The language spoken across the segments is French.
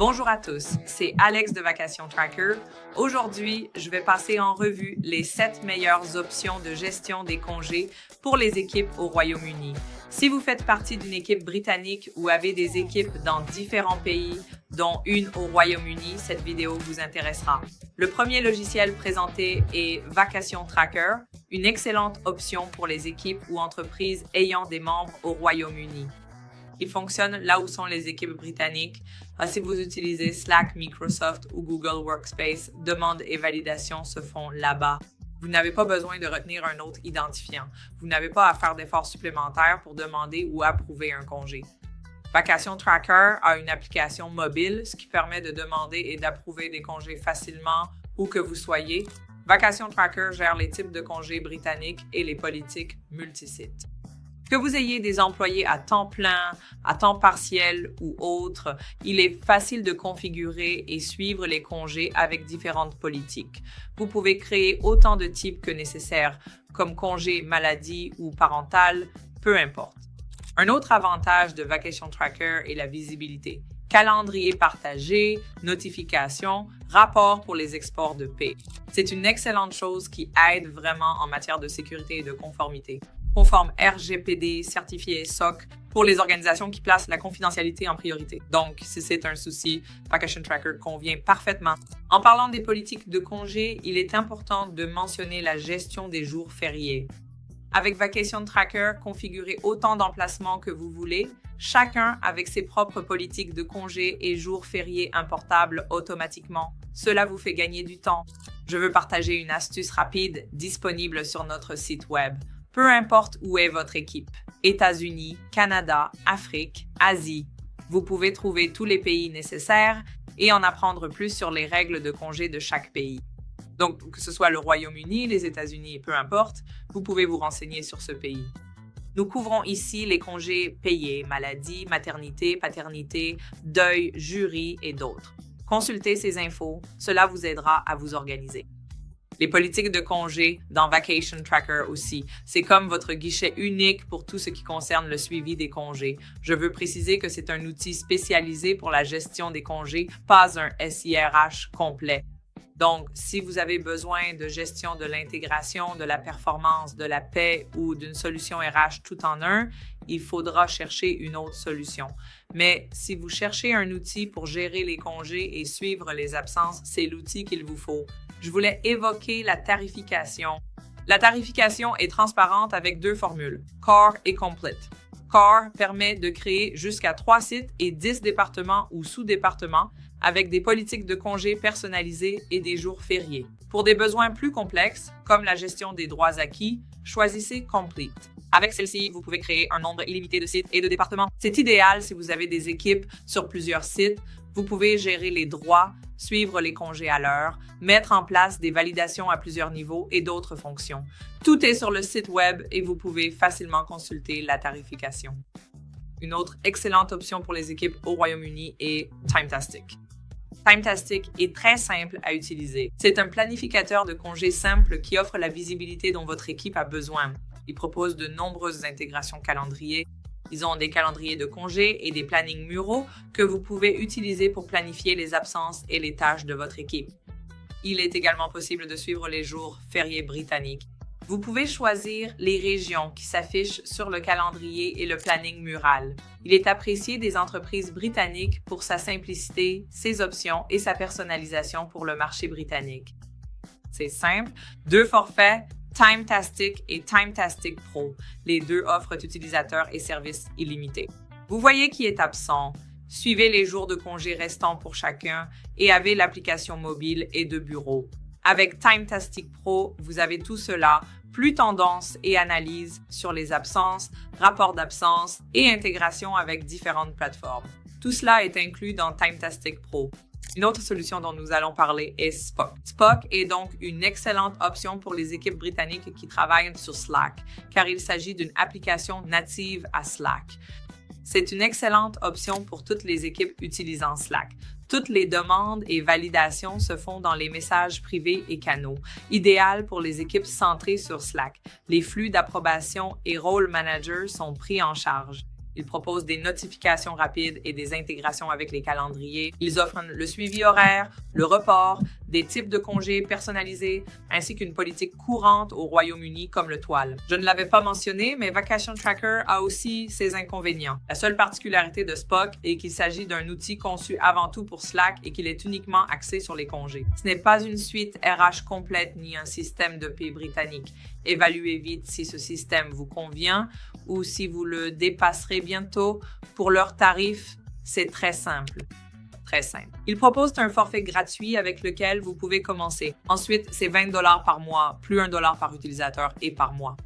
Bonjour à tous, c'est Alex de Vacation Tracker. Aujourd'hui, je vais passer en revue les 7 meilleures options de gestion des congés pour les équipes au Royaume-Uni. Si vous faites partie d'une équipe britannique ou avez des équipes dans différents pays, dont une au Royaume-Uni, cette vidéo vous intéressera. Le premier logiciel présenté est Vacation Tracker, une excellente option pour les équipes ou entreprises ayant des membres au Royaume-Uni. Il fonctionne là où sont les équipes britanniques. Si vous utilisez Slack, Microsoft ou Google Workspace, demande et validation se font là-bas. Vous n'avez pas besoin de retenir un autre identifiant. Vous n'avez pas à faire d'efforts supplémentaires pour demander ou approuver un congé. Vacation Tracker a une application mobile, ce qui permet de demander et d'approuver des congés facilement où que vous soyez. Vacation Tracker gère les types de congés britanniques et les politiques multisites. Que vous ayez des employés à temps plein, à temps partiel ou autre, il est facile de configurer et suivre les congés avec différentes politiques. Vous pouvez créer autant de types que nécessaire, comme congé maladie ou parental, peu importe. Un autre avantage de Vacation Tracker est la visibilité. Calendrier partagé, notifications, rapports pour les exports de paie. C'est une excellente chose qui aide vraiment en matière de sécurité et de conformité. Conforme RGPD, certifié SOC pour les organisations qui placent la confidentialité en priorité. Donc, si c'est un souci, Vacation Tracker convient parfaitement. En parlant des politiques de congés, il est important de mentionner la gestion des jours fériés. Avec Vacation Tracker, configurez autant d'emplacements que vous voulez, chacun avec ses propres politiques de congés et jours fériés importables automatiquement. Cela vous fait gagner du temps. Je veux partager une astuce rapide disponible sur notre site web. Peu importe où est votre équipe, États-Unis, Canada, Afrique, Asie, vous pouvez trouver tous les pays nécessaires et en apprendre plus sur les règles de congés de chaque pays. Donc, que ce soit le Royaume-Uni, les États-Unis, peu importe, vous pouvez vous renseigner sur ce pays. Nous couvrons ici les congés payés, maladie, maternité, paternité, deuil, jury et d'autres. Consultez ces infos, cela vous aidera à vous organiser. Les politiques de congés dans Vacation Tracker aussi. C'est comme votre guichet unique pour tout ce qui concerne le suivi des congés. Je veux préciser que c'est un outil spécialisé pour la gestion des congés, pas un SIRH complet. Donc, si vous avez besoin de gestion de l'intégration, de la performance, de la paie ou d'une solution RH tout en un, il faudra chercher une autre solution. Mais si vous cherchez un outil pour gérer les congés et suivre les absences, c'est l'outil qu'il vous faut. Je voulais évoquer la tarification. La tarification est transparente avec 2 formules, Core et Complete. Core permet de créer jusqu'à 3 sites et 10 départements ou sous-départements avec des politiques de congés personnalisées et des jours fériés. Pour des besoins plus complexes, comme la gestion des droits acquis, choisissez Complete. Avec celle-ci, vous pouvez créer un nombre illimité de sites et de départements. C'est idéal si vous avez des équipes sur plusieurs sites. Vous pouvez gérer les droits, suivre les congés à l'heure, mettre en place des validations à plusieurs niveaux et d'autres fonctions. Tout est sur le site web et vous pouvez facilement consulter la tarification. Une autre excellente option pour les équipes au Royaume-Uni est Timetastic. Timetastic est très simple à utiliser. C'est un planificateur de congés simple qui offre la visibilité dont votre équipe a besoin. Il propose de nombreuses intégrations calendrier. Ils ont des calendriers de congés et des plannings muraux que vous pouvez utiliser pour planifier les absences et les tâches de votre équipe. Il est également possible de suivre les jours fériés britanniques. Vous pouvez choisir les régions qui s'affichent sur le calendrier et le planning mural. Il est apprécié des entreprises britanniques pour sa simplicité, ses options et sa personnalisation pour le marché britannique. C'est simple, 2 forfaits, Timetastic et Timetastic Pro. Les 2 offrent utilisateurs et services illimités. Vous voyez qui est absent. Suivez les jours de congé restants pour chacun et avez l'application mobile et de bureau. Avec Timetastic Pro, vous avez tout cela, plus tendance et analyse sur les absences, rapports d'absence et intégration avec différentes plateformes. Tout cela est inclus dans Timetastic Pro. Une autre solution dont nous allons parler est Spock. Spock est donc une excellente option pour les équipes britanniques qui travaillent sur Slack, car il s'agit d'une application native à Slack. C'est une excellente option pour toutes les équipes utilisant Slack. Toutes les demandes et validations se font dans les messages privés et canaux, idéal pour les équipes centrées sur Slack. Les flux d'approbation et role managers sont pris en charge. Ils proposent des notifications rapides et des intégrations avec les calendriers. Ils offrent le suivi horaire, le report, des types de congés personnalisés, ainsi qu'une politique courante au Royaume-Uni comme le toile. Je ne l'avais pas mentionné, mais Vacation Tracker a aussi ses inconvénients. La seule particularité de Spock est qu'il s'agit d'un outil conçu avant tout pour Slack et qu'il est uniquement axé sur les congés. Ce n'est pas une suite RH complète ni un système de paie britannique. Évaluez vite si ce système vous convient ou si vous le dépasserez bientôt. Pour leur tarif, c'est très simple. Très simple. Ils proposent un forfait gratuit avec lequel vous pouvez commencer. Ensuite, c'est 20 $ par mois, plus 1 $ par utilisateur et par mois.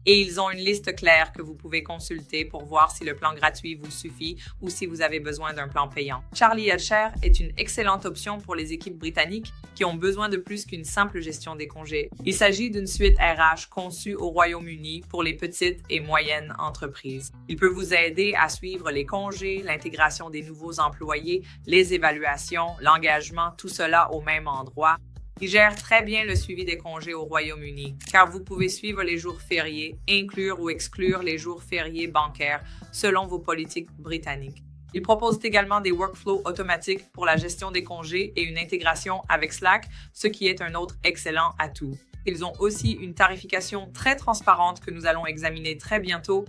Et ils ont une liste claire que vous pouvez consulter pour voir si le plan gratuit vous suffit ou si vous avez besoin d'un plan payant. Charlie Healthshare est une excellente option pour les équipes britanniques qui ont besoin de plus qu'une simple gestion des congés. Il s'agit d'une suite RH conçue au Royaume-Uni pour les petites et moyennes entreprises. Il peut vous aider à suivre les congés, l'intégration des nouveaux employés, les évaluations, l'engagement, tout cela au même endroit. Il gère très bien le suivi des congés au Royaume-Uni, car vous pouvez suivre les jours fériés, inclure ou exclure les jours fériés bancaires selon vos politiques britanniques. Il propose également des workflows automatiques pour la gestion des congés et une intégration avec Slack, ce qui est un autre excellent atout. Ils ont aussi une tarification très transparente que nous allons examiner très bientôt,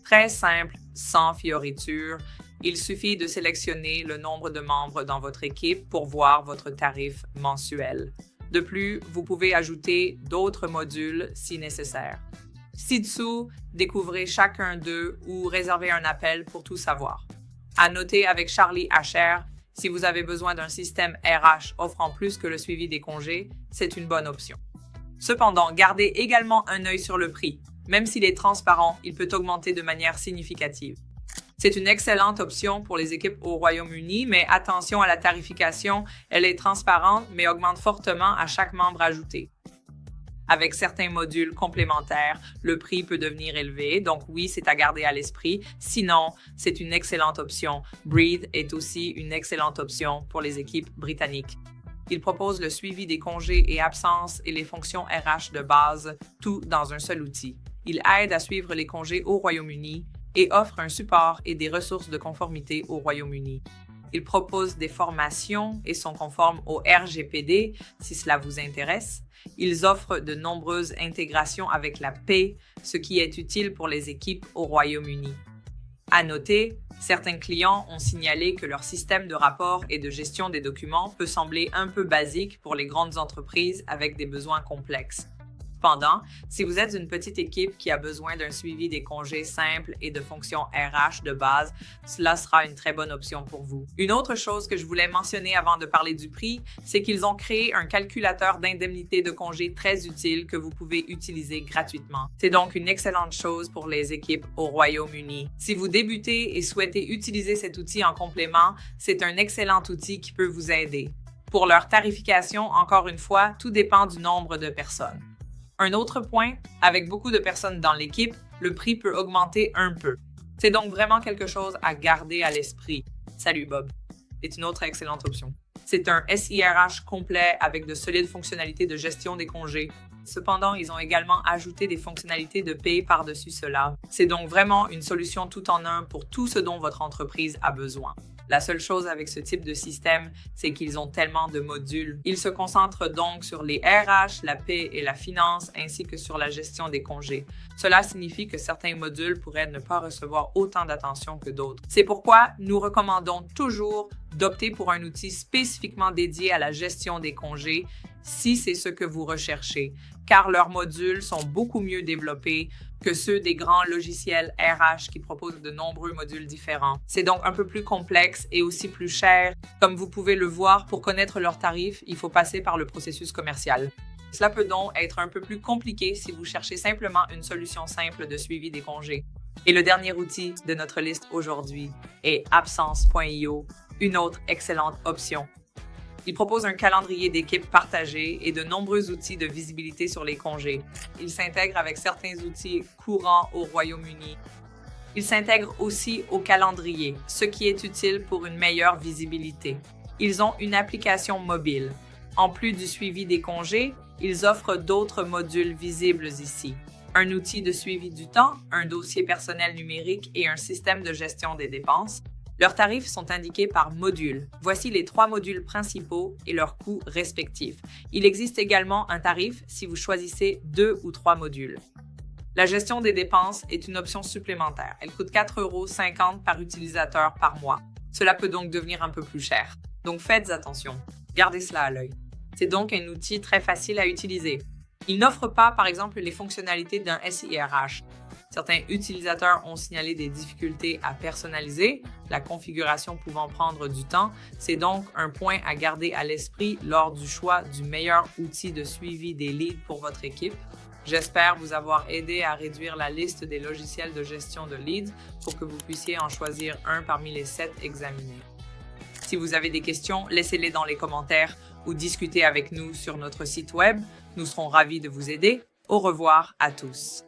très simple, sans fioritures. Il suffit de sélectionner le nombre de membres dans votre équipe pour voir votre tarif mensuel. De plus, vous pouvez ajouter d'autres modules si nécessaire. Ci-dessous, découvrez chacun d'eux ou réservez un appel pour tout savoir. À noter avec Charlie Healthshare, si vous avez besoin d'un système RH offrant plus que le suivi des congés, c'est une bonne option. Cependant, gardez également un œil sur le prix. Même s'il est transparent, il peut augmenter de manière significative. C'est une excellente option pour les équipes au Royaume-Uni, mais attention à la tarification, elle est transparente mais augmente fortement à chaque membre ajouté. Avec certains modules complémentaires, le prix peut devenir élevé, donc oui, c'est à garder à l'esprit. Sinon, c'est une excellente option. Breathe est aussi une excellente option pour les équipes britanniques. Il propose le suivi des congés et absences et les fonctions RH de base, tout dans un seul outil. Il aide à suivre les congés au Royaume-Uni et offre un support et des ressources de conformité au Royaume-Uni. Ils proposent des formations et sont conformes au RGPD si cela vous intéresse. Ils offrent de nombreuses intégrations avec la paie, ce qui est utile pour les équipes au Royaume-Uni. À noter, certains clients ont signalé que leur système de rapport et de gestion des documents peut sembler un peu basique pour les grandes entreprises avec des besoins complexes. Cependant, si vous êtes une petite équipe qui a besoin d'un suivi des congés simples et de fonctions RH de base, cela sera une très bonne option pour vous. Une autre chose que je voulais mentionner avant de parler du prix, c'est qu'ils ont créé un calculateur d'indemnité de congés très utile que vous pouvez utiliser gratuitement. C'est donc une excellente chose pour les équipes au Royaume-Uni. Si vous débutez et souhaitez utiliser cet outil en complément, c'est un excellent outil qui peut vous aider. Pour leur tarification, encore une fois, tout dépend du nombre de personnes. Un autre point, avec beaucoup de personnes dans l'équipe, le prix peut augmenter un peu. C'est donc vraiment quelque chose à garder à l'esprit. Salut Bob, est une autre excellente option. C'est un SIRH complet avec de solides fonctionnalités de gestion des congés. Cependant, ils ont également ajouté des fonctionnalités de paie par-dessus cela. C'est donc vraiment une solution tout en un pour tout ce dont votre entreprise a besoin. La seule chose avec ce type de système, c'est qu'ils ont tellement de modules. Ils se concentrent donc sur les RH, la paie et la finance, ainsi que sur la gestion des congés. Cela signifie que certains modules pourraient ne pas recevoir autant d'attention que d'autres. C'est pourquoi nous recommandons toujours d'opter pour un outil spécifiquement dédié à la gestion des congés, si c'est ce que vous recherchez, car leurs modules sont beaucoup mieux développés que ceux des grands logiciels RH qui proposent de nombreux modules différents. C'est donc un peu plus complexe et aussi plus cher. Comme vous pouvez le voir, pour connaître leurs tarifs, il faut passer par le processus commercial. Cela peut donc être un peu plus compliqué si vous cherchez simplement une solution simple de suivi des congés. Et le dernier outil de notre liste aujourd'hui est Absence.io, une autre excellente option. Il propose un calendrier d'équipe partagé et de nombreux outils de visibilité sur les congés. Il s'intègre avec certains outils courants au Royaume-Uni. Il s'intègre aussi au calendrier, ce qui est utile pour une meilleure visibilité. Ils ont une application mobile. En plus du suivi des congés, ils offrent d'autres modules visibles ici. un outil de suivi du temps, un dossier personnel numérique et un système de gestion des dépenses. Leurs tarifs sont indiqués par module. Voici les 3 modules principaux et leurs coûts respectifs. Il existe également un tarif si vous choisissez 2 ou 3 modules. La gestion des dépenses est une option supplémentaire. Elle coûte 4,50 € par utilisateur par mois. Cela peut donc devenir un peu plus cher. Donc faites attention. Gardez cela à l'œil. C'est donc un outil très facile à utiliser. Il n'offre pas, par exemple, les fonctionnalités d'un SIRH. Certains utilisateurs ont signalé des difficultés à personnaliser, la configuration pouvant prendre du temps. C'est donc un point à garder à l'esprit lors du choix du meilleur outil de suivi des leads pour votre équipe. J'espère vous avoir aidé à réduire la liste des logiciels de gestion de leads pour que vous puissiez en choisir un parmi les 7 examinés. Si vous avez des questions, laissez-les dans les commentaires ou discutez avec nous sur notre site web. Nous serons ravis de vous aider. Au revoir à tous.